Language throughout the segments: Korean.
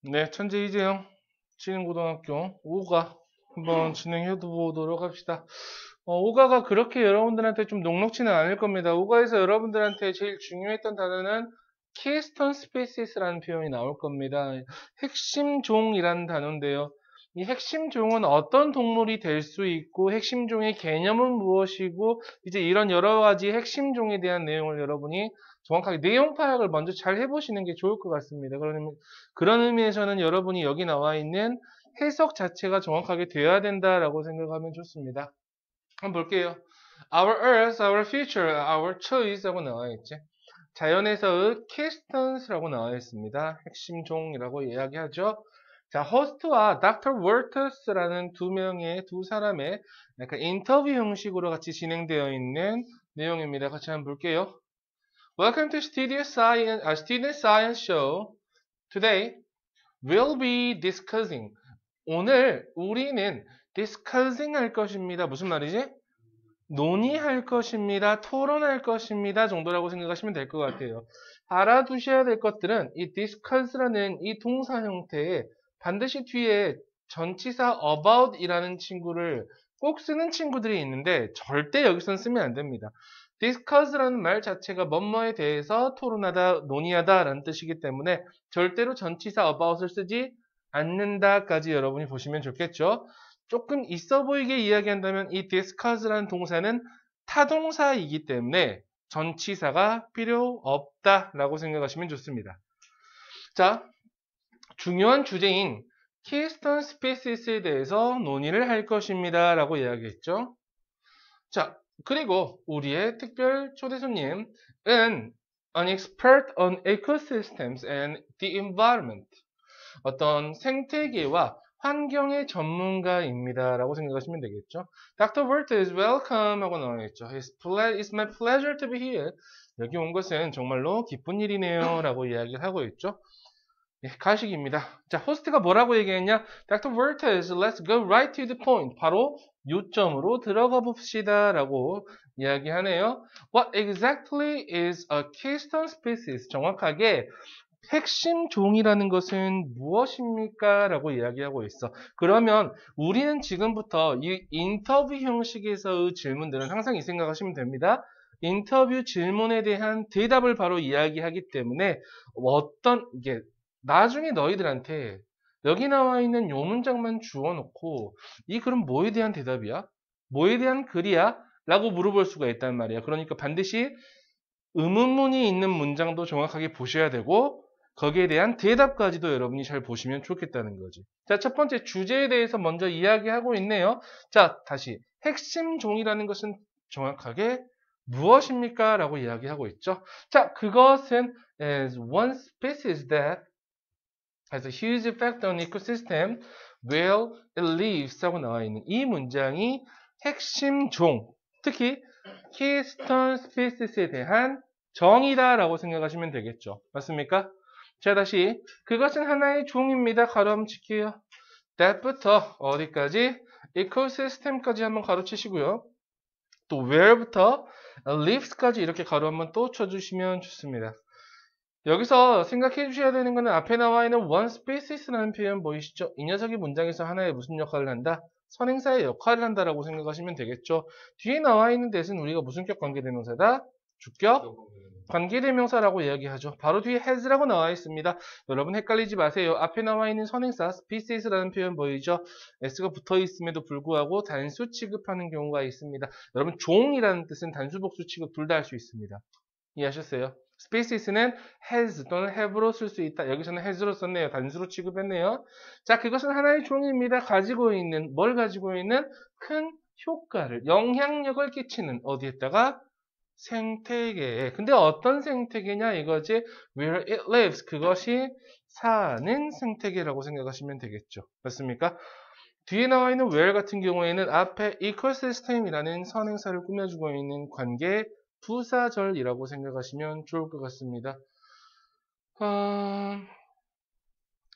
네, 천재 이재영 진흥고등학교 5가 한번 진행해 보도록 합시다. 5가가 그렇게 여러분들한테 좀 녹록지는 않을 겁니다. 5가에서 여러분들한테 제일 중요했던 단어는 keystone species라는 표현이 나올 겁니다. 핵심 종이라는 단어인데요. 이 핵심 종은 어떤 동물이 될 수 있고 핵심 종의 개념은 무엇이고 이제 이런 여러 가지 핵심 종에 대한 내용을 여러분이 정확하게 내용 파악을 먼저 잘 해보시는 게 좋을 것 같습니다. 그런 의미에서는 여러분이 여기 나와 있는 해석 자체가 정확하게 되어야 된다라고 생각하면 좋습니다. 한번 볼게요. Our Earth, our future, our choice라고 나와 있지. 자연에서의 keystones라고 나와 있습니다. 핵심 종이라고 이야기하죠. 자, 호스트와 Dr. 월터스라는 두 사람의 약간 인터뷰 형식으로 같이 진행되어 있는 내용입니다. 같이 한번 볼게요. Welcome to Student Science Show. Today, we'll be discussing. 오늘 우리는 discussing 할 것입니다. 무슨 말이지? 논의할 것입니다. 토론할 것입니다. 정도라고 생각하시면 될 것 같아요. 알아두셔야 될 것들은 이 discuss라는 이 동사 형태에 반드시 뒤에 전치사 about이라는 친구를 꼭 쓰는 친구들이 있는데 절대 여기서는 쓰면 안 됩니다. discuss라는 말 자체가 뭐뭐에 대해서 토론하다, 논의하다 라는 뜻이기 때문에 절대로 전치사 about을 쓰지 않는다까지 여러분이 보시면 좋겠죠. 조금 있어 보이게 이야기한다면 이 discuss라는 동사는 타동사이기 때문에 전치사가 필요 없다라고 생각하시면 좋습니다. 자, 중요한 주제인 keystone species에 대해서 논의를 할 것입니다 라고 이야기했죠. 자, 그리고 우리의 특별 초대 손님은 an expert on ecosystems and the environment. 어떤 생태계와 환경의 전문가입니다. 라고 생각하시면 되겠죠. Dr. Wert is welcome 하고 나와있죠. It's my pleasure to be here. 여기 온 것은 정말로 기쁜 일이네요. 라고 이야기를 하고 있죠. 네, 가식입니다. 자, 호스트가 뭐라고 얘기했냐? Dr. Wertz, let's go right to the point. 바로 요점으로 들어가 봅시다. 라고 이야기하네요. What exactly is a keystone species? 정확하게 핵심 종이라는 것은 무엇입니까? 라고 이야기하고 있어. 그러면 우리는 지금부터 이 인터뷰 형식에서의 질문들은 항상 이 생각하시면 됩니다. 인터뷰 질문에 대한 대답을 바로 이야기하기 때문에 이게 나중에 너희들한테 여기 나와 있는 요 문장만 주워놓고 이 글은 뭐에 대한 대답이야? 뭐에 대한 글이야? 라고 물어볼 수가 있단 말이야. 그러니까 반드시 의문문이 있는 문장도 정확하게 보셔야 되고 거기에 대한 대답까지도 여러분이 잘 보시면 좋겠다는 거지. 자, 첫 번째 주제에 대해서 먼저 이야기하고 있네요. 자, 다시 핵심 종이라는 것은 정확하게 무엇입니까? 라고 이야기하고 있죠. 자, 그것은 is one species that has a huge effect on ecosystem where it lives 하고 나와 있는 이 문장이 핵심 종, 특히 keystone species에 대한 정의다라고 생각하시면 되겠죠. 맞습니까? 자, 다시 그것은 하나의 종입니다. 가로 한번 칠게요. that부터 어디까지? ecosystem까지 한번 가로치시고요. 또 where부터 lives까지 이렇게 가로 한번 또 쳐주시면 좋습니다. 여기서 생각해 주셔야 되는 거는 앞에 나와 있는 one species라는 표현 보이시죠? 이 녀석이 문장에서 하나의 무슨 역할을 한다? 선행사의 역할을 한다라고 생각하시면 되겠죠. 뒤에 나와 있는 대신 우리가 무슨격 관계대명사다? 주격 관계대명사라고 이야기하죠. 바로 뒤에 has라고 나와 있습니다. 여러분 헷갈리지 마세요. 앞에 나와 있는 선행사 species라는 표현 보이죠? s가 붙어 있음에도 불구하고 단수 취급하는 경우가 있습니다. 여러분 종이라는 뜻은 단수 복수 취급 둘 다 할 수 있습니다. 이해하셨어요? species는 has 또는 have로 쓸 수 있다. 여기서는 has로 썼네요. 단수로 취급했네요. 자, 그것은 하나의 종입니다. 뭘 가지고 있는 큰 효과를, 영향력을 끼치는 어디에다가? 생태계에. 근데 어떤 생태계냐 이거지? Where it lives. 그것이 사는 생태계라고 생각하시면 되겠죠. 맞습니까? 뒤에 나와 있는 where 같은 경우에는 앞에 ecosystem이라는 선행사를 꾸며주고 있는 관계 부사절이라고 생각하시면 좋을 것 같습니다.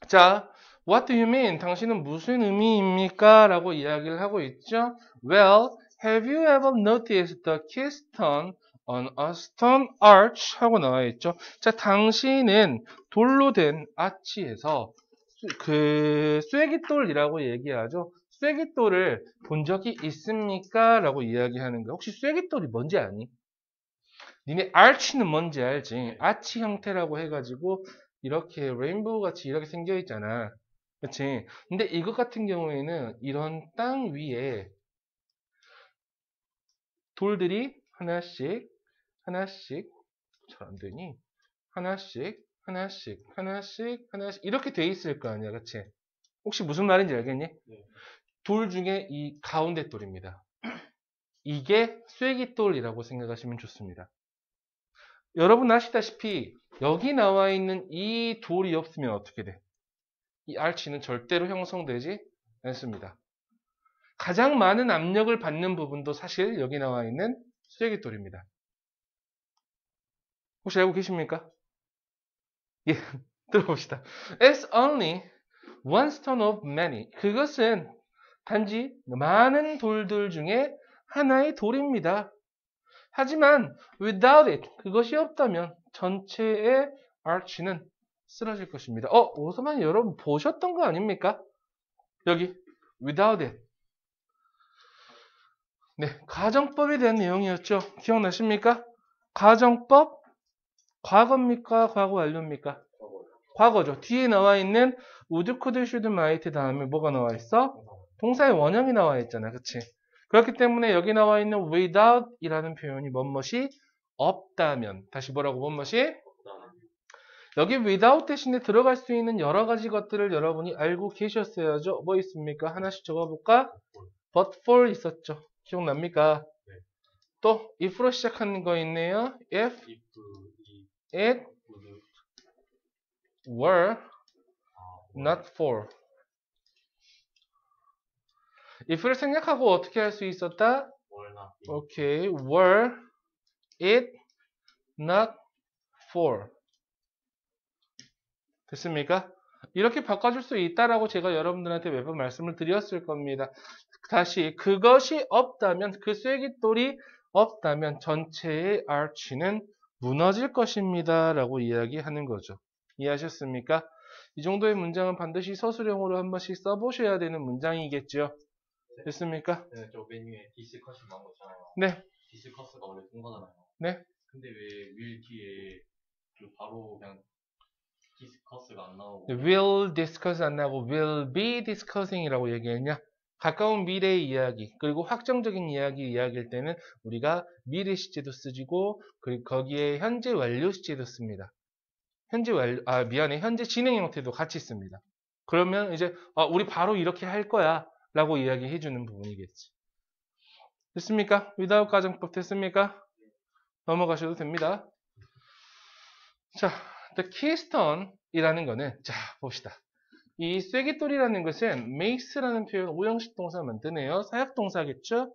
자, what do you mean? 당신은 무슨 의미입니까? 라고 이야기를 하고 있죠. Well, have you ever noticed the keystone on a stone arch? 하고 나와 있죠. 자, 당신은 돌로 된 아치에서 쐐기돌이라고 얘기하죠. 쐐기돌을 본 적이 있습니까? 라고 이야기하는 거야. 혹시 쐐기돌이 뭔지 아니? 니네 arch는 뭔지 알지? 아치 형태라고 해가지고 이렇게 레인보우 같이 이렇게 생겨 있잖아. 그치? 근데 이것 같은 경우에는 이런 땅 위에 돌들이 하나씩 잘 안 되니? 하나씩 이렇게 돼 있을 거 아니야, 그치? 혹시 무슨 말인지 알겠니? 네. 돌 중에 이 가운데 돌입니다. 이게 쐐기돌이라고 생각하시면 좋습니다. 여러분 아시다시피 여기 나와 있는 이 돌이 없으면 어떻게 돼? 이 arch는 절대로 형성되지 않습니다. 가장 많은 압력을 받는 부분도 사실 여기 나와 있는 쐐기돌입니다. 혹시 알고 계십니까? 예, 들어봅시다. It's only one stone of many. 그것은 단지 많은 돌들 중에 하나의 돌입니다. 하지만 without it, 그것이 없다면 전체의 arch는 쓰러질 것입니다. 오스만이 여러분 보셨던 거 아닙니까? 여기 without it. 네, 가정법에 대한 내용이었죠. 기억나십니까? 가정법 과거입니까? 과거 완료입니까? 과거죠. 뒤에 나와 있는 would, could, should, might 다음에 뭐가 나와 있어? 동사의 원형이 나와 있잖아. 그치? 그렇기 때문에 여기 나와 있는 without 이라는 표현이 뭐뭇이 없다면. 다시 뭐라고 뭐뭇이? 여기 without 대신에 들어갈 수 있는 여러 가지 것들을 여러분이 알고 계셨어야죠. 뭐 있습니까? 하나씩 적어볼까? but for 있었죠. 기억납니까? 네. 또 if로 시작하는 거 있네요. if it were not for. if를 생략하고 어떻게 할 수 있었다? 오케이. were it not for. 됐습니까? 이렇게 바꿔줄 수 있다라고 제가 여러분들한테 몇 번 말씀을 드렸을 겁니다. 다시 그것이 없다면, 그 쐐기돌이 없다면 전체의 arch는 무너질 것입니다 라고 이야기하는 거죠. 이해하셨습니까? 이 정도의 문장은 반드시 서술형으로 한 번씩 써보셔야 되는 문장이겠죠. 됐습니까? 네, 저 메뉴에 디스커스 나온 거 있잖아요. 네. 디스커스가 원래 통과잖아요. 네. 근데 왜 will 뒤에 바로 그냥 디스커스가 안 나오고 will discuss 안 나오고 will be discussing 이라고 얘기했냐? 가까운 미래의 이야기, 그리고 확정적인 이야기일 때는 우리가 미래 시제도 쓰지고, 그리고 거기에 현재 완료 시제도 씁니다. 현재 진행 형태도 같이 씁니다. 그러면 이제, 우리 바로 이렇게 할 거야 라고 이야기해 주는 부분이겠지. 됐습니까? without 가정법 됐습니까? 넘어가셔도 됩니다. 자, the keystone 이라는 거는, 자, 봅시다. 이 쐐기돌이라는 것은 makes라는 표현 오형식 동사 만드네요. 사역 동사겠죠?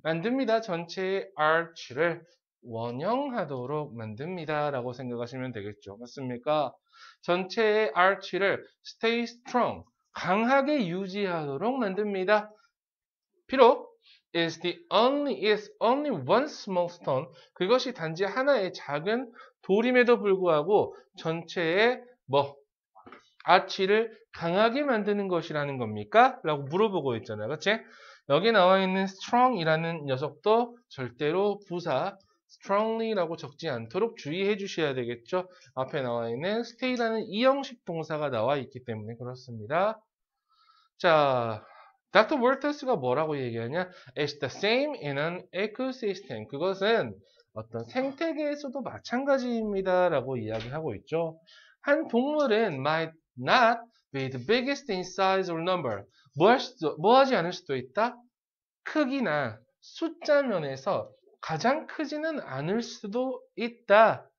만듭니다. 전체의 arch를 원형하도록 만듭니다. 라고 생각하시면 되겠죠. 맞습니까? 전체의 arch를 stay strong, 강하게 유지하도록 만듭니다. 비록 is only one small stone, 그것이 단지 하나의 작은 돌임에도 불구하고 전체의 arch를 강하게 만드는 것이라는 겁니까? 라고 물어보고 있잖아요. 그치? 여기 나와 있는 strong이라는 녀석도 절대로 부사 strongly라고 적지 않도록 주의해 주셔야 되겠죠. 앞에 나와 있는 stay라는 이형식 동사가 나와 있기 때문에 그렇습니다. 자, Dr. Walters가 뭐라고 얘기하냐? It's the same in an ecosystem. 그것은 어떤 생태계에서도 마찬가지입니다. 라고 이야기하고 있죠. 한 동물은 might not be the biggest in size or number. 뭐 하지 않을 수도 있다? 크기나 숫자 면에서 가장 크지는 않을 수도 있다.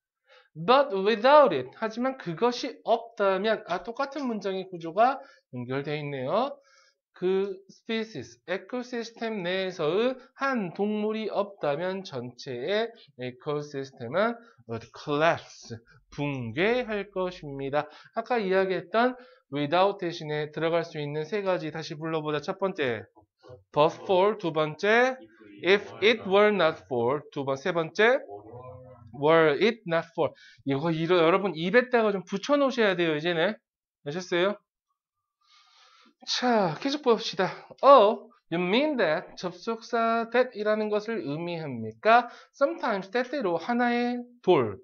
But without it. 하지만 그것이 없다면, 똑같은 문장의 구조가 연결되어 있네요. 그 species, 에코시스템 내에서의 한 동물이 없다면 전체의 에코시스템은 collapse, 붕괴할 것입니다. 아까 이야기했던 without 대신에 들어갈 수 있는 세 가지 다시 불러보자. 첫 번째, but for. 두 번째, if it were not for. 세 번째, were it not for. 이거 여러분 입에다가 좀 붙여 놓으셔야 돼요, 이제는. 아셨어요? 자, 계속 봅시다. Oh, you mean that 접속사 that이라는 것을 의미합니까? Sometimes 때때로 하나의 돌,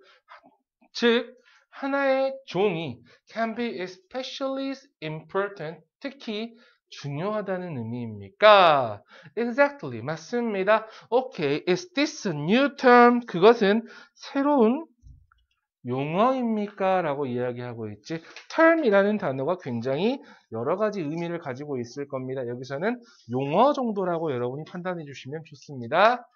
즉 하나의 종이 can be especially important, 특히 중요하다는 의미입니까? Exactly, 맞습니다. Okay, is this a new term? 그것은 새로운 용어입니까? 라고 이야기하고 있지. term이라는 단어가 굉장히 여러 가지 의미를 가지고 있을 겁니다. 여기서는 용어 정도라고 여러분이 판단해 주시면 좋습니다.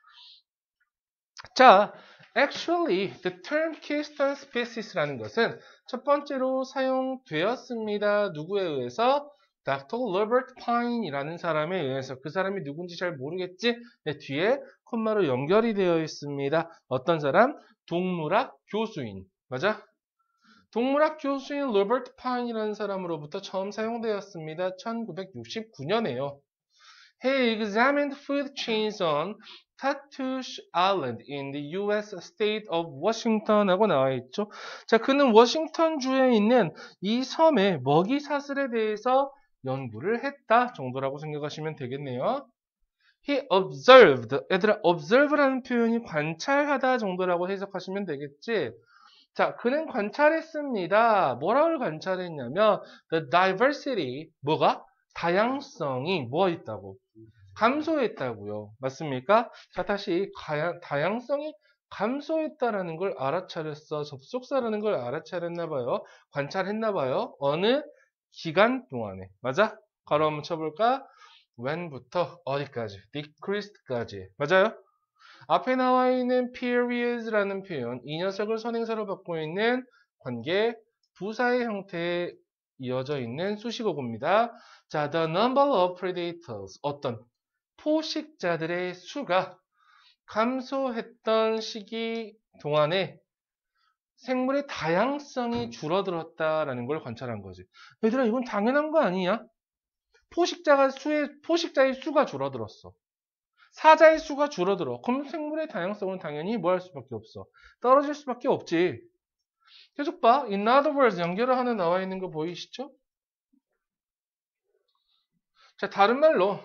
자, actually, the term keystone species라는 것은 첫 번째로 사용되었습니다. 누구에 의해서? Dr. Robert Pine이라는 사람에 의해서. 그 사람이 누군지 잘 모르겠지? 네, 뒤에 콤마로 연결이 되어 있습니다. 어떤 사람? 동물학 교수인. 맞아? 동물학 교수인 로버트 파인이라는 사람으로부터 처음 사용되었습니다. 1969년에요. He examined food chains on Tatoosh Island in the U.S. state of Washington 하고 나와 있죠. 자, 그는 워싱턴 주에 있는 이 섬의 먹이 사슬에 대해서 연구를 했다 정도라고 생각하시면 되겠네요. He observed. 얘들아, observe라는 표현이 관찰하다 정도라고 해석하시면 되겠지. 자, 그는 관찰했습니다. 뭐라고 관찰했냐면 the diversity, 뭐가? 다양성이 뭐 있다고? 감소했다고요. 맞습니까? 자, 다시 다양성이 감소했다라는 걸 알아차렸어. 접속사라는 걸 알아차렸나 봐요. 관찰했나 봐요. 어느 기간 동안에. 맞아? 가로 한번 쳐볼까? when부터 어디까지? decreased까지. 맞아요? 앞에 나와 있는 periods라는 표현, 이 녀석을 선행사로 받고 있는 관계 부사의 형태에 이어져 있는 수식어구입니다. 자, the number of predators, 어떤 포식자들의 수가 감소했던 시기 동안에 생물의 다양성이 줄어들었다라는 걸 관찰한 거지. 얘들아, 이건 당연한 거 아니야? 포식자의 수가 줄어들었어. 사자의 수가 줄어들어. 그럼 생물의 다양성은 당연히 뭐 할 수밖에 없어? 떨어질 수밖에 없지. 계속 봐. In other words, 연결을 하나 나와 있는 거 보이시죠? 자, 다른 말로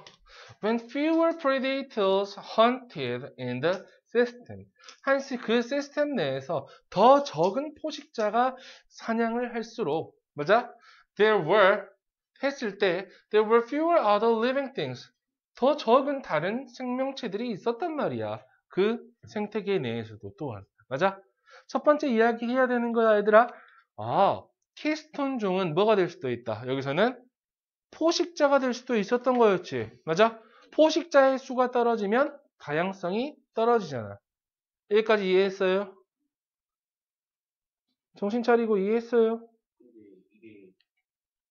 when fewer predators hunted in the system. 그 시스템 내에서 더 적은 포식자가 사냥을 할수록, 맞아? 했을 때 there were fewer other living things. 더 적은 다른 생명체들이 있었단 말이야. 그 생태계 내에서도 또한. 맞아? 첫 번째 이야기해야 되는 거야, 얘들아. 아, 키스톤 종은 뭐가 될 수도 있다. 여기서는 포식자가 될 수도 있었던 거였지. 맞아? 포식자의 수가 떨어지면 다양성이 떨어지잖아. 여기까지 이해했어요? 정신 차리고 이해했어요? 근데 이게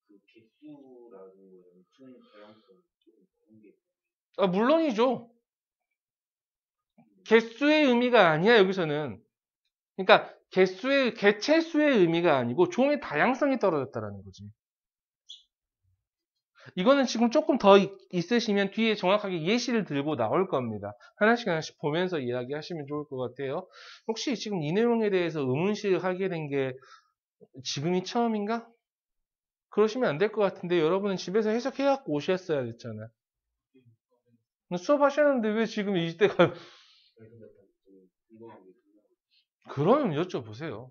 그 개수라는 거는 총 다양성이 좀 다른 게 아, 물론이죠. 개수의 의미가 아니야, 여기서는. 그러니까 개체수의 의미가 아니고 종의 다양성이 떨어졌다라는 거지. 이거는 지금 조금 더 있으시면 뒤에 정확하게 예시를 들고 나올 겁니다. 하나씩 하나씩 보면서 이야기하시면 좋을 것 같아요. 혹시 지금 이 내용에 대해서 의문식 하게 된 게 지금이 처음인가? 그러시면 안 될 것 같은데 여러분은 집에서 해석해갖고 오셨어야 됐잖아. 수업하셨는데 왜 지금 이때가 그러면 여쭤보세요.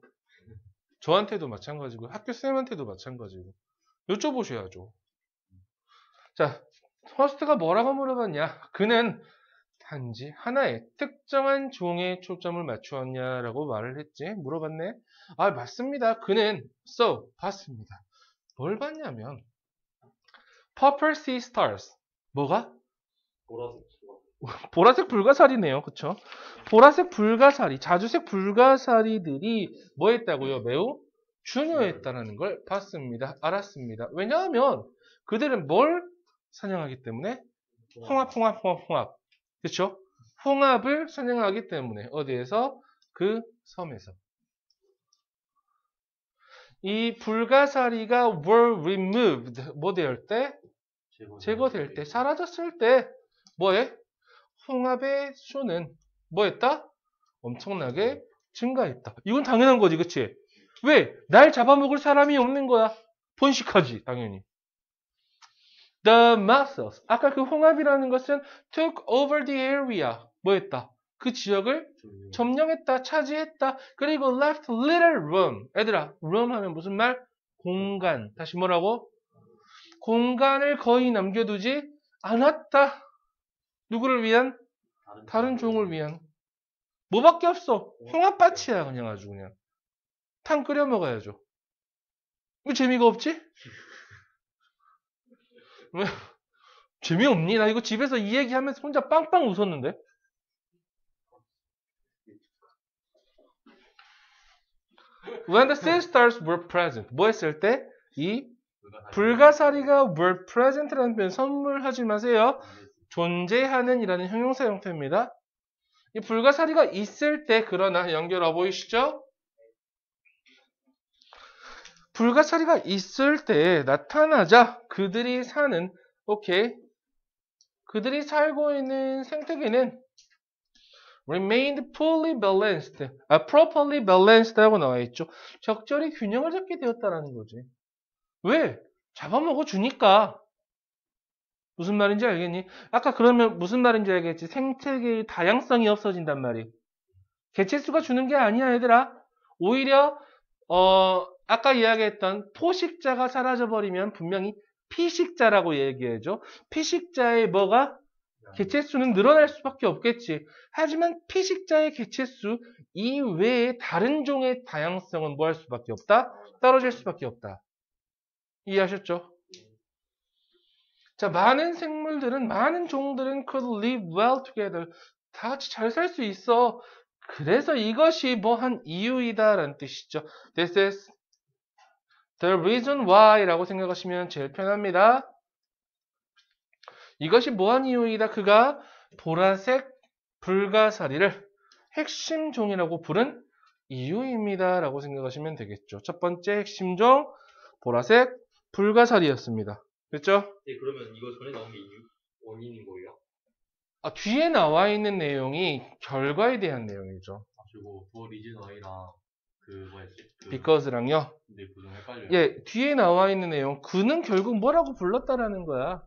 저한테도 마찬가지고 학교 쌤한테도 마찬가지고 여쭤보셔야죠. 자, 허스트가 뭐라고 물어봤냐? 그는 단지 하나의 특정한 종에 초점을 맞추었냐라고 말을 했지. 물어봤네. 아, 맞습니다. 그는 봤습니다. 뭘 봤냐면 Purple Sea Stars. 뭐가? 보라색 불가사리네요. 그쵸? 보라색 불가사리, 자주색 불가사리들이 뭐 했다고요? 매우 중요했다는 걸 봤습니다. 알았습니다. 왜냐하면 그들은 뭘 사냥하기 때문에? 홍합. 그쵸? 홍합을 사냥하기 때문에 어디에서? 그 섬에서. 이 불가사리가 were removed. 뭐 될 때? 제거될 때, 사라졌을 때 뭐해? 홍합의 수는 뭐했다? 엄청나게 증가했다. 이건 당연한 거지, 그치? 왜? 날 잡아먹을 사람이 없는 거야. 번식하지, 당연히. The mussels. 아까 그 홍합이라는 것은 took over the area. 뭐 했다? 그 지역을 점령했다, 차지했다. 그리고 left little room. 얘들아, room 하면 무슨 말? 공간. 다시 뭐라고? 공간을 거의 남겨두지 않았다. 누구를 위한? 다른 종을 위한. 뭐밖에 없어. 홍합밭이야 그냥 아주 그냥. 탕 끓여 먹어야죠. 왜 재미가 없지? 왜? 재미없니? 나 이거 집에서 이 얘기하면서 혼자 빵빵 웃었는데. When the sea stars were present. 뭐 했을 때? 이 불가사리가 were present라는 표현 선물하지 마세요. 존재하는 이라는 형용사 형태입니다. 이 불가사리가 있을 때 그러나 연결 보이시죠? 불가사리가 있을 때 나타나자 그들이 사는 오케이 그들이 살고 있는 생태계는 remained fully balanced, properly balanced 하고 나와 있죠. 적절히 균형을 잡게 되었다라는 거지. 왜? 잡아먹어 주니까. 무슨 말인지 알겠니? 아까 그러면 무슨 말인지 알겠지? 생태계의 다양성이 없어진단 말이. 개체수가 주는 게 아니야, 얘들아. 오히려 아까 이야기했던 포식자가 사라져버리면 분명히 피식자라고 얘기해줘. 피식자의 뭐가? 개체수는 늘어날 수밖에 없겠지. 하지만 피식자의 개체수 이외에 다른 종의 다양성은 뭐 할 수밖에 없다? 떨어질 수밖에 없다. 이해하셨죠? 자, 많은 생물들은, 많은 종들은 could live well together. 다 같이 잘 살 수 있어. 그래서 이것이 뭐한 이유이다 라는 뜻이죠. This is the reason why 라고 생각하시면 제일 편합니다. 이것이 뭐한 이유이다. 그가 보라색 불가사리를 핵심 종이라고 부른 이유입니다. 라고 생각하시면 되겠죠. 첫 번째 핵심 종, 보라색 불가사리였습니다. 됐죠? 네, 그러면 이거 전에 나온 게 원인인 거예요? 뒤에 나와 있는 내용이 결과에 대한 내용이죠. 그리고 for reason why랑 그 뭐였지? because랑요. 네, 그 좀 헷갈려요. 예, 뒤에 나와 있는 내용, 그는 결국 뭐라고 불렀다라는 거야.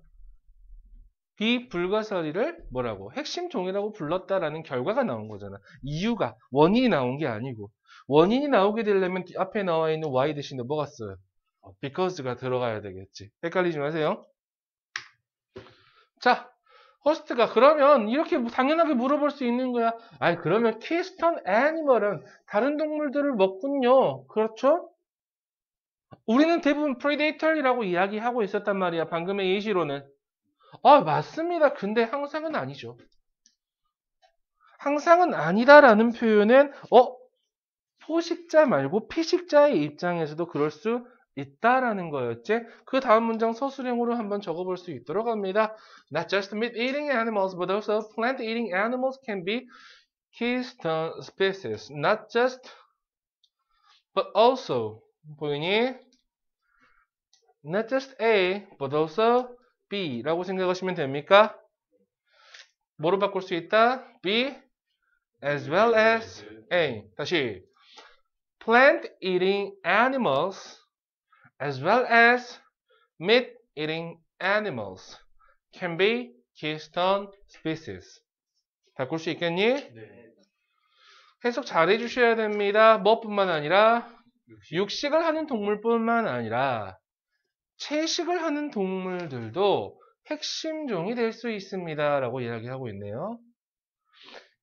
이 불가사리를 뭐라고? 핵심 종이라고 불렀다라는 결과가 나온 거잖아. 이유가, 원인이 나온 게 아니고. 원인이 나오게 되려면 앞에 나와 있는 why 대신에 뭐가 써요? because가 들어가야 되겠지. 헷갈리지 마세요. 자, 호스트가 그러면 이렇게 당연하게 물어볼 수 있는 거야. 아니 그러면 keystone animal은 다른 동물들을 먹군요. 그렇죠? 우리는 대부분 predator이라고 이야기하고 있었단 말이야. 방금의 예시로는. 맞습니다. 근데 항상은 아니죠. 항상은 아니다라는 표현은 포식자 말고 피식자의 입장에서도 그럴 수 있다라는 거였지. 그 다음 문장 서술형으로 한번 적어볼 수 있도록 합니다. Not just meat-eating animals, but also plant-eating animals can be keystone species. Not just, but also. 보이니? Not just A, but also B 라고 생각하시면 됩니까? 뭐로 바꿀 수 있다? B, as well as A. 다시. Plant-eating animals as well as meat-eating animals can be keystone species. 바꿀 수 있겠니? 네. 해석 잘 해주셔야 됩니다. 뭐뿐만 아니라 육식을 하는 동물뿐만 아니라 채식을 하는 동물들도 핵심종이 될 수 있습니다. 라고 이야기하고 있네요.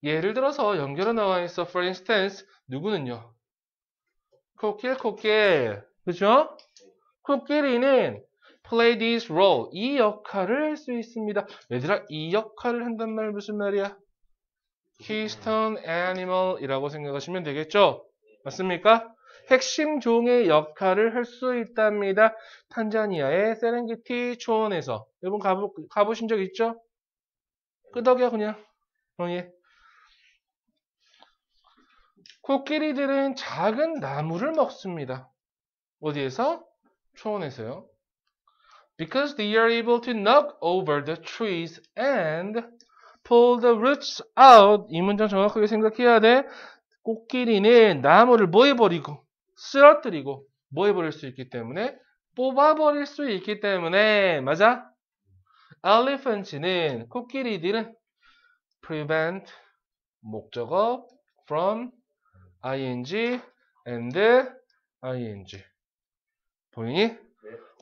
예를 들어서 연결어 나와 있어. For instance, 누구는요? 코끼리. 그죠? 코끼리는 play this role. 이 역할을 할 수 있습니다. 얘들아, 이 역할을 한단 말 무슨 말이야? keystone animal 이라고 생각하시면 되겠죠? 맞습니까? 핵심 종의 역할을 할 수 있답니다. 탄자니아의 세렝게티 초원에서. 여러분 가보신 적 있죠? 끄덕여 그냥. 예. 코끼리들은 작은 나무를 먹습니다. 어디에서? 초원에서요. Because they are able to knock over the trees and pull the roots out. 이 문장 정확하게 생각해야 돼. 코끼리는 나무를 뭐 해버리고 쓰러뜨리고 뭐 해버릴 수 있기 때문에 뽑아버릴 수 있기 때문에 맞아? elephants는 코끼리들은 prevent 목적어 from ing and ing. 보이니? 네.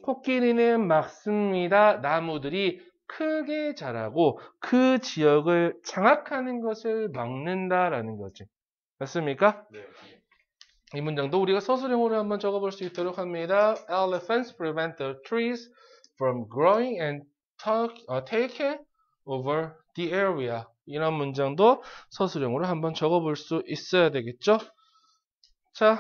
코끼리는 막습니다. 나무들이 크게 자라고 그 지역을 장악하는 것을 막는다라는 거지. 맞습니까? 네. 이 문장도 우리가 서술형으로 한번 적어볼 수 있도록 합니다. Elephants prevent the trees from growing and taking over the area. 이런 문장도 서술형으로 한번 적어볼 수 있어야 되겠죠? 자,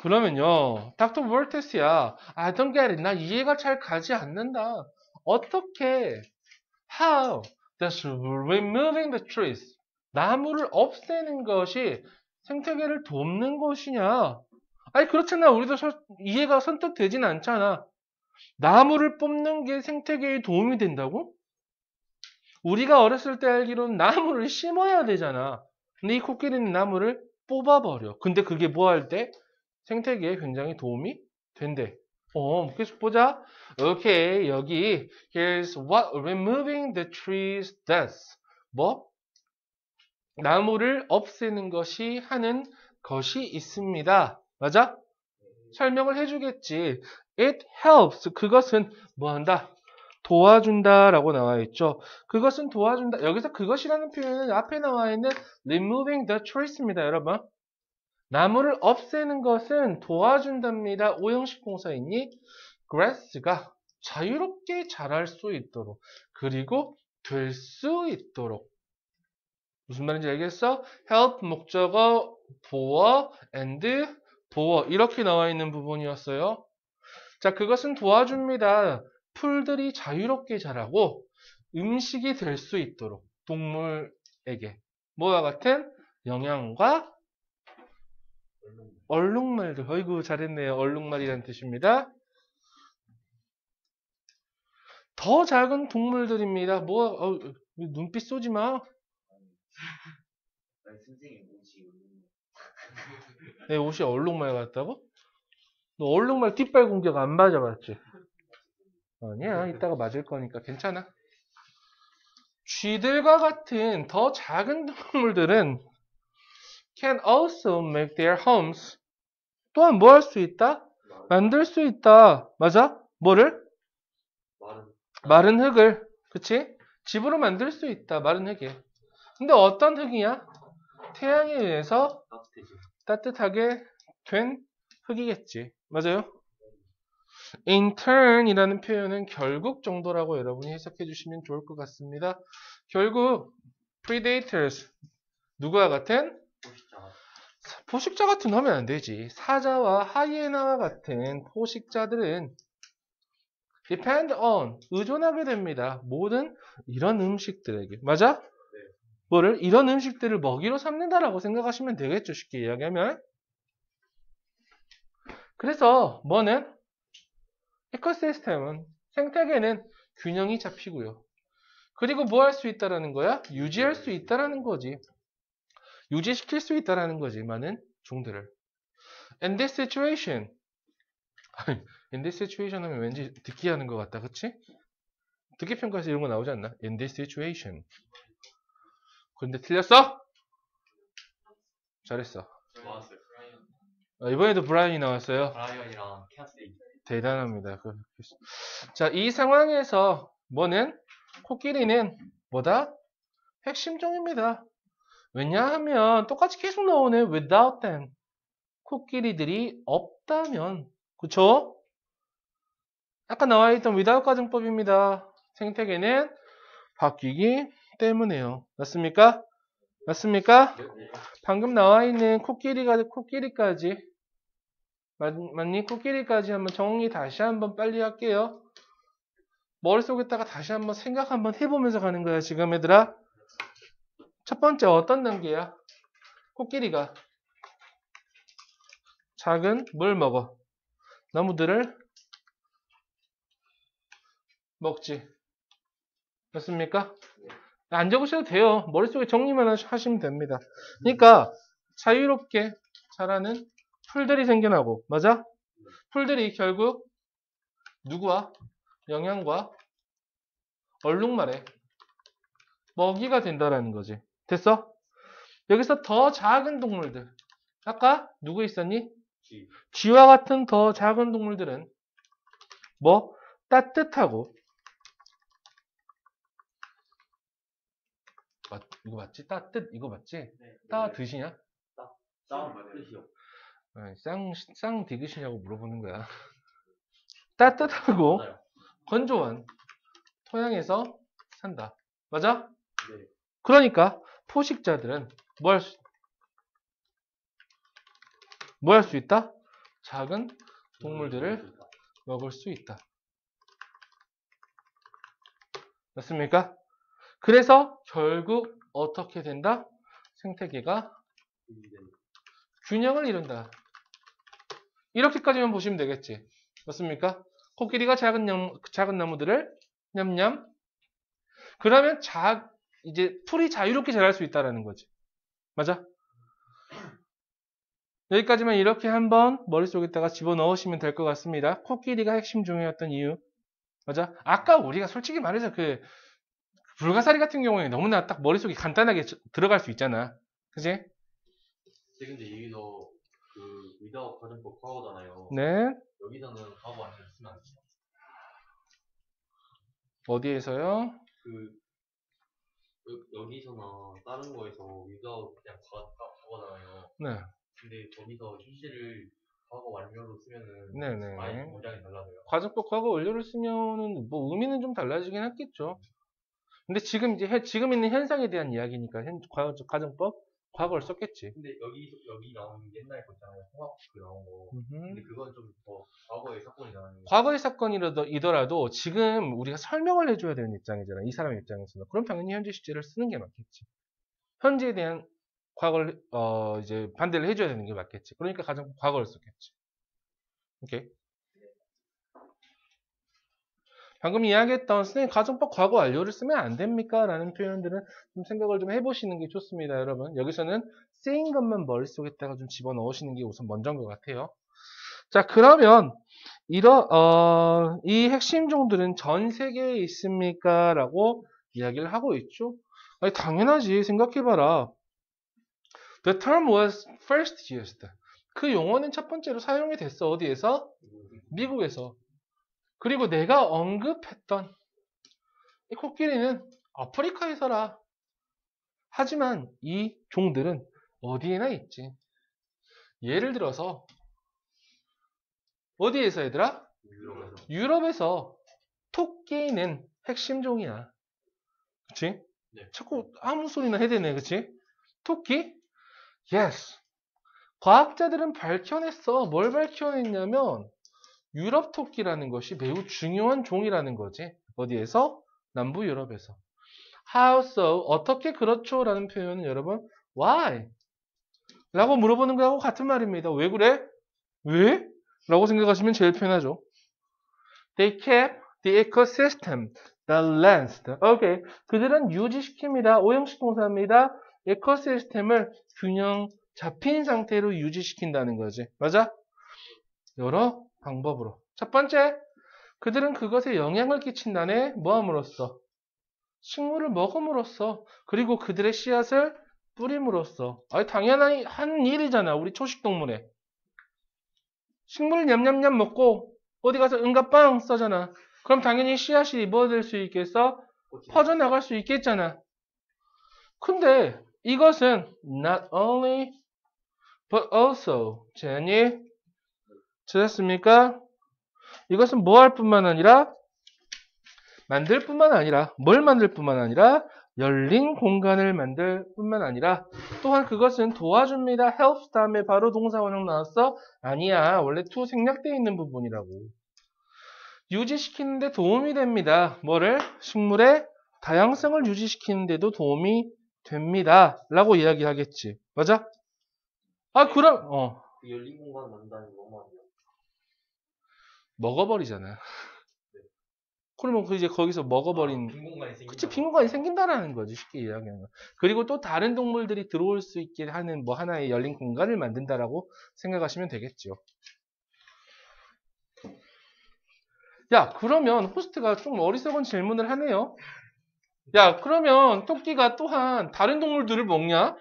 그러면요. 닥터 월테스야. I don't get it. 나 이해가 잘 가지 않는다. 어떻게 How does removing the trees 나무를 없애는 것이 생태계를 돕는 것이냐? 아니 그렇잖아. 우리도 이해가 선뜻 되진 않잖아. 나무를 뽑는 게 생태계에 도움이 된다고? 우리가 어렸을 때 알기로는 나무를 심어야 되잖아. 근데 이 코끼리는 나무를 뽑아버려. 근데 그게 뭐 할 때? 생태계에 굉장히 도움이 된대. 계속 보자. 오케이, 여기 here's what removing the trees does. 뭐? 나무를 없애는 것이 하는 것이 있습니다. 맞아? 설명을 해주겠지. It helps. 그것은 뭐 한다? 도와준다 라고 나와 있죠. 그것은 도와준다. 여기서 그것이라는 표현은 앞에 나와 있는 removing the trees입니다. 여러분. 나무를 없애는 것은 도와준답니다. 오형식 동사이니 grass가 자유롭게 자랄 수 있도록 그리고 될 수 있도록 무슨 말인지 알겠어? help 목적어 보어 and 보어 이렇게 나와 있는 부분이었어요. 자, 그것은 도와줍니다. 풀들이 자유롭게 자라고 음식이 될 수 있도록 동물에게 뭐와 같은 영양과 얼룩말들. 어이구 잘했네요. 얼룩말이라는 뜻입니다. 더 작은 동물들입니다. 눈빛 쏘지 마. 선생님 옷이 내 옷이 얼룩말 같다고? 너 얼룩말 뒷발 공격 안 맞아봤지? 아니야. 이따가 맞을 거니까 괜찮아. 쥐들과 같은 더 작은 동물들은 can also make their homes. 또한 뭐 할 수 있다? 만들 수 있다. 맞아? 뭐를? 마른 흙을. 그치? 집으로 만들 수 있다. 마른 흙에. 근데 어떤 흙이냐? 태양에 의해서 따뜻하게 된 흙이겠지. 맞아요? In turn 이라는 표현은 결국 정도라고 여러분이 해석해 주시면 좋을 것 같습니다. 결국 predators 누구와 같은? 포식자 같은 하면 안 되지. 사자와 하이에나와 같은 포식자들은 depend on 의존하게 됩니다. 모든 이런 음식들에게. 맞아? 네. 뭐를? 이런 음식들을 먹이로 삼는다라고 생각하시면 되겠죠. 쉽게 이야기하면. 그래서 뭐는? 에코시스템은 생태계는 균형이 잡히고요. 그리고 뭐 할 수 있다라는 거야? 유지할 수 있다라는 거지. 유지시킬 수 있다라는 거지. 많은 종들을. In this situation. In this situation 하면 왠지 듣기 하는 것 같다. 그치? 듣기 평가에서 이런 거 나오지 않나? In this situation. 근데 틀렸어? 잘했어. 좋았어요. 이번에도 브라이언이 나왔어요. 브라이언이랑 캐스리. 대단합니다. 자, 이 상황에서 뭐는? 코끼리는 뭐다? 핵심종입니다. 왜냐하면 똑같이 계속 나오네. Without them. 코끼리들이 없다면. 그쵸? 아까 나와 있던 without 가정법입니다. 생태계는 바뀌기 때문에요. 맞습니까? 맞습니까? 방금 나와 있는 코끼리까지 맞니? 코끼리까지 한번 정리 다시 한번 빨리 할게요. 머릿속에다가 다시 한번 생각 한번 해보면서 가는 거야, 지금 얘들아. 첫 번째 어떤 단계야? 코끼리가 작은 뭘 먹어? 나무들을 먹지. 맞습니까? 안 적으셔도 돼요. 머릿속에 정리만 하시면 됩니다. 그러니까 자유롭게 자라는 풀들이 생겨나고, 맞아? 풀들이 결국 누구와? 영양과 얼룩말에 먹이가 된다라는 거지. 됐어? 여기서 더 작은 동물들. 아까 누구 있었니? 쥐. 쥐와 같은 더 작은 동물들은 뭐? 따뜻하고. 이거 맞지? 이거 맞지? 네. 따뜻이냐? 짱 뜻이요. 쌍 디귿이냐고 물어보는 거야. 따뜻하고 맞아요. 건조한 토양에서 산다. 맞아? 네. 그러니까 포식자들은 뭐 할 수 있다? 작은 동물들을 먹을 수 있다. 맞습니까? 그래서 결국 어떻게 된다? 생태계가 균형을 이룬다. 이렇게까지만 보시면 되겠지. 맞습니까? 코끼리가 작은 나무들을 냠냠. 그러면 이제 풀이 자유롭게 자랄 수 있다라는 거지. 맞아? 여기까지만 이렇게 한번 머릿속에다가 집어넣으시면 될 것 같습니다. 코끼리가 핵심 종이었던 이유. 맞아? 아까 우리가 솔직히 말해서 불가사리 같은 경우에 너무나 딱 머릿속에 간단하게 들어갈 수 있잖아. 그지? 근데 여기서 그 위다우 가정법 과거잖아요. 네. 여기서는 과거 안 쓰면 안 돼요. 어디에서요? 여기서나 다른 거에서 위다우 그냥 과거잖아요. 네. 근데 거기서 휴지를 과거 완료로 쓰면은 네네. 많이 문장이 달라져요. 가정법 과거 완료를 쓰면은 뭐 의미는 좀 달라지긴 했겠죠. 근데 지금 있는 현상에 대한 이야기니까 가정법 과거를 썼겠지. 근데 여기 나오는 옛날 거 있잖아요. 통합 나온 거. 근데 그건 좀 더 과거의 사건이잖아요. 과거의 사건이더라도 지금 우리가 설명을 해줘야 되는 입장이잖아. 이 사람 입장에서는. 그럼 당연히 현재 시제를 쓰는 게 맞겠지. 현재에 대한 과거를 이제 반대를 해줘야 되는 게 맞겠지. 그러니까 가정법 과거를 썼겠지. 오케이. 방금 이야기했던 선생님 가정법 과거 완료를 쓰면 안 됩니까? 라는 표현들은 좀 생각을 좀 해보시는 게 좋습니다, 여러분. 여기서는 쓰인 것만 머릿속에다가 좀 집어넣으시는 게 우선 먼저인 것 같아요. 자, 그러면 이 핵심 종들은 전 세계에 있습니까? 라고 이야기를 하고 있죠. 아니, 당연하지. 생각해봐라. The term was first used. 그 용어는 첫 번째로 사용이 됐어. 어디에서? 미국에서. 그리고 내가 언급했던 이 코끼리는 아프리카에서라. 하지만 이 종들은 어디에나 있지. 예를 들어서 어디에서 얘들아? 유럽에서 토끼는 핵심 종이야. 그치? 네. 자꾸 아무 소리나 해대네. 그치? 토끼? Yes. 과학자들은 밝혀냈어. 뭘 밝혀냈냐면 유럽 토끼라는 것이 매우 중요한 종이라는 거지. 어디에서? 남부 유럽에서. How so? 어떻게 그렇죠? 라는 표현은 여러분 Why? 라고 물어보는 거하고 같은 말입니다. 왜 그래? 왜? 라고 생각하시면 제일 편하죠. They kept the ecosystem balanced. 오케이. 그들은 유지시킵니다. 오형식 동사입니다. 에코시스템을 균형 잡힌 상태로 유지시킨다는 거지. 맞아? 여러 방법으로. 첫 번째, 그들은 그것에 영향을 끼친다네. 뭐함으로써? 식물을 먹음으로써. 그리고 그들의 씨앗을 뿌림으로써. 아니, 당연히 한 일이잖아. 우리 초식동물에. 식물을 냠냠냠 먹고 어디 가서 응가빵 써잖아. 그럼 당연히 씨앗이 뭐 될 수 있겠어? 퍼져나갈 수 있겠잖아. 근데 이것은 not only but also. 제니 찾았습니까? 이것은 뭐 할 뿐만 아니라 만들 뿐만 아니라 뭘 만들 뿐만 아니라 열린 공간을 만들 뿐만 아니라 또한 그것은 도와줍니다. help 다음에 바로 동사 원형 나왔어? 아니야. 원래 to 생략되어 있는 부분이라고. 유지시키는데 도움이 됩니다. 뭐를? 식물의 다양성을 유지시키는데도 도움이 됩니다. 라고 이야기하겠지. 맞아? 아, 그럼 그 열린 공간 만든다는 거 말이야. 먹어버리잖아. 그러면 이제 거기서 먹어버린 빈 공간이 생긴다. 그치, 빈 공간이 생긴다라는 거지, 쉽게 이야기하는 거. 그리고 또 다른 동물들이 들어올 수 있게 하는 뭐 하나의 열린 공간을 만든다라고 생각하시면 되겠죠. 야, 그러면 호스트가 좀 어리석은 질문을 하네요. 야, 그러면 토끼가 또한 다른 동물들을 먹냐?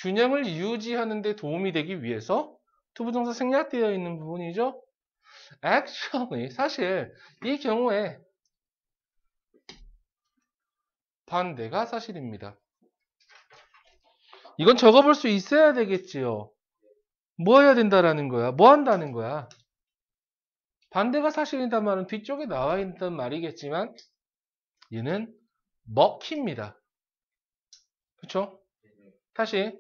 균형을 유지하는 데 도움이 되기 위해서 투부정사 생략되어 있는 부분이죠. Actually, 사실 이 경우에 반대가 사실입니다. 이건 적어볼 수 있어야 되겠지요. 뭐 해야 된다라는 거야? 뭐 한다는 거야? 반대가 사실이란 말은 뒤쪽에 나와 있던 말이겠지만 얘는 먹힙니다. 그렇죠? 다시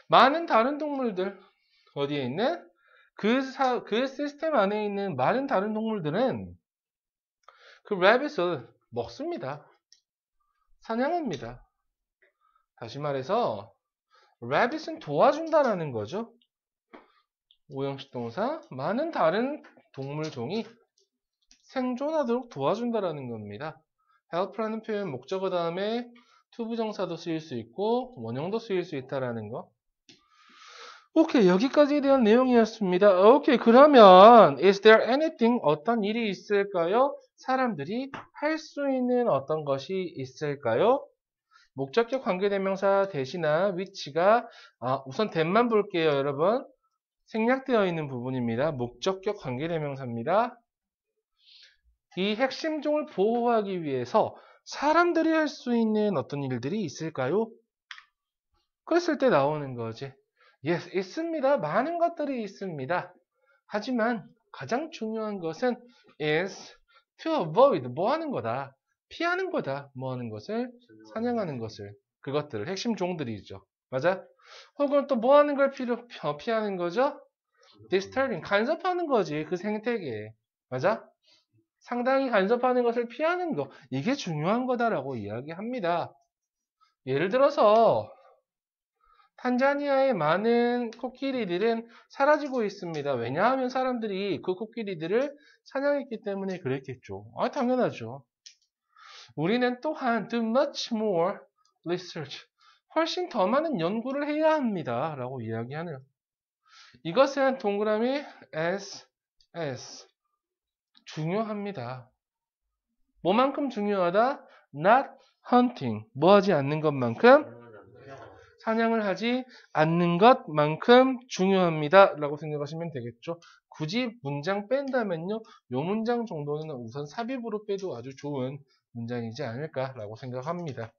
많은 다른 동물들 어디에 있는? 그 시스템 안에 있는 많은 다른 동물들은 그 rabbit을 먹습니다. 사냥합니다. 다시 말해서 rabbit은 도와준다라는 거죠. 오형식 동사 많은 다른 동물종이 생존하도록 도와준다라는 겁니다. help라는 표현 목적어 다음에 투부정사도 쓰일 수 있고 원형도 쓰일 수 있다라는 거. 오케이, 여기까지에 대한 내용이었습니다. 오케이, 그러면 is there anything 어떤 일이 있을까요? 사람들이 할 수 있는 어떤 것이 있을까요? 목적격 관계대명사 대신나 위치가 우선 대만 볼게요, 여러분. 생략되어 있는 부분입니다. 목적격 관계대명사입니다. 이 핵심종을 보호하기 위해서 사람들이 할 수 있는 어떤 일들이 있을까요? 그랬을 때 나오는 거지. Yes, 있습니다. 많은 것들이 있습니다. 하지만 가장 중요한 것은 is to avoid, 뭐 하는 거다. 피하는 거다. 뭐 하는 것을? 사냥하는 것을. 그것들을. 핵심 종들이죠. 맞아? 혹은 또 뭐 하는 걸 피하는 거죠? disturbing, 간섭하는 거지. 그 생태계에. 맞아? 상당히 간섭하는 것을 피하는 거. 이게 중요한 거다라고 이야기합니다. 예를 들어서 탄자니아의 많은 코끼리들은 사라지고 있습니다. 왜냐하면 사람들이 그 코끼리들을 사냥했기 때문에 그랬겠죠. 당연하죠. 우리는 또한 do much more research, 훨씬 더 많은 연구를 해야 합니다. 라고 이야기하네요. 이것은 동그라미 S 중요합니다. 뭐만큼 중요하다? Not hunting, 뭐 하지 않는 것만큼, 사냥을 하지 않는 것만큼 중요합니다. 라고 생각하시면 되겠죠. 굳이 문장 뺀다면요. 요 문장 정도는 우선 삽입으로 빼도 아주 좋은 문장이지 않을까라고 생각합니다.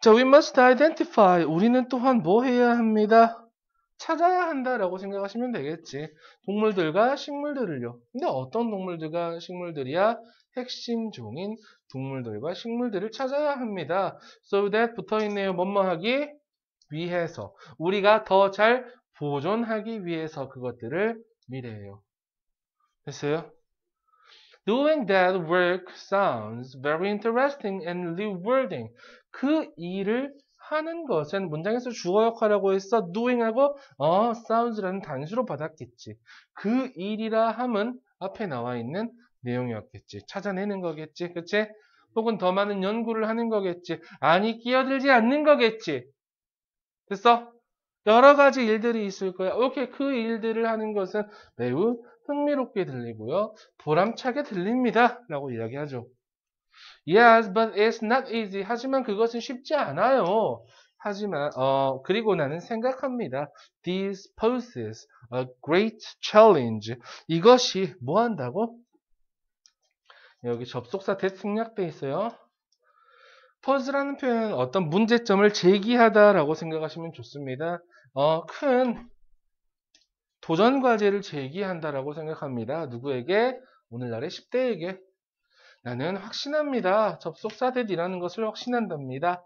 자, we must identify. 우리는 또한 뭐 해야 합니다? 찾아야 한다라고 생각하시면 되겠지. 동물들과 식물들을요. 근데 어떤 동물들과 식물들이야? 핵심 종인 동물들과 식물들을 찾아야 합니다. So that 붙어있네요. 뭐뭐 하기 위해서. 우리가 더 잘 보존하기 위해서 그것들을 미래해요. 됐어요? Doing that work sounds very interesting and rewarding. 그 일을 하는 것은 문장에서 주어 역할하고 했어. doing하고 sounds라는 단수로 받았겠지. 그 일이라 함은 앞에 나와 있는 내용이었겠지. 찾아내는 거겠지. 그치? 혹은 더 많은 연구를 하는 거겠지. 아니, 끼어들지 않는 거겠지. 됐어? 여러 가지 일들이 있을 거야. 오케이, 그 일들을 하는 것은 매우 흥미롭게 들리고요. 보람차게 들립니다. 라고 이야기하죠. Yes, but it's not easy. 하지만 그것은 쉽지 않아요. 하지만 그리고 나는 생각합니다. This poses a great challenge. 이것이 뭐 한다고? 여기 접속사 that 생략돼 있어요. pose라는 표현은 어떤 문제점을 제기하다라고 생각하시면 좋습니다. 큰 도전 과제를 제기한다라고 생각합니다. 누구에게? 오늘날의 10대에게. 나는 확신합니다. 접속사 that이라는 것을 확신한답니다.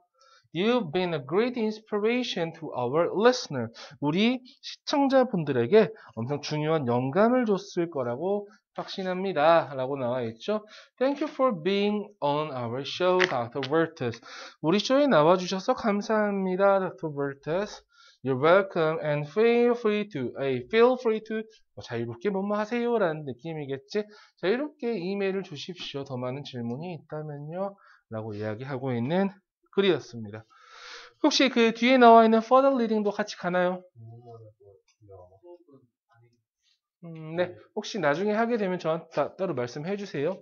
You've been a great inspiration to our listener. 우리 시청자분들에게 엄청 중요한 영감을 줬을 거라고 확신합니다. 라고 나와 있죠. Thank you for being on our show, Dr. Vertus. 우리 쇼에 나와주셔서 감사합니다, Dr. Vertus. You're welcome and feel free to 자유롭게 뭐뭐 하세요 라는 느낌이겠지. 자유롭게 이메일을 주십시오. 더 많은 질문이 있다면요 라고 이야기하고 있는 글이었습니다. 혹시 그 뒤에 나와 있는 further reading도 같이 가나요? 네. 혹시 나중에 하게 되면 저한테 따로 말씀해 주세요.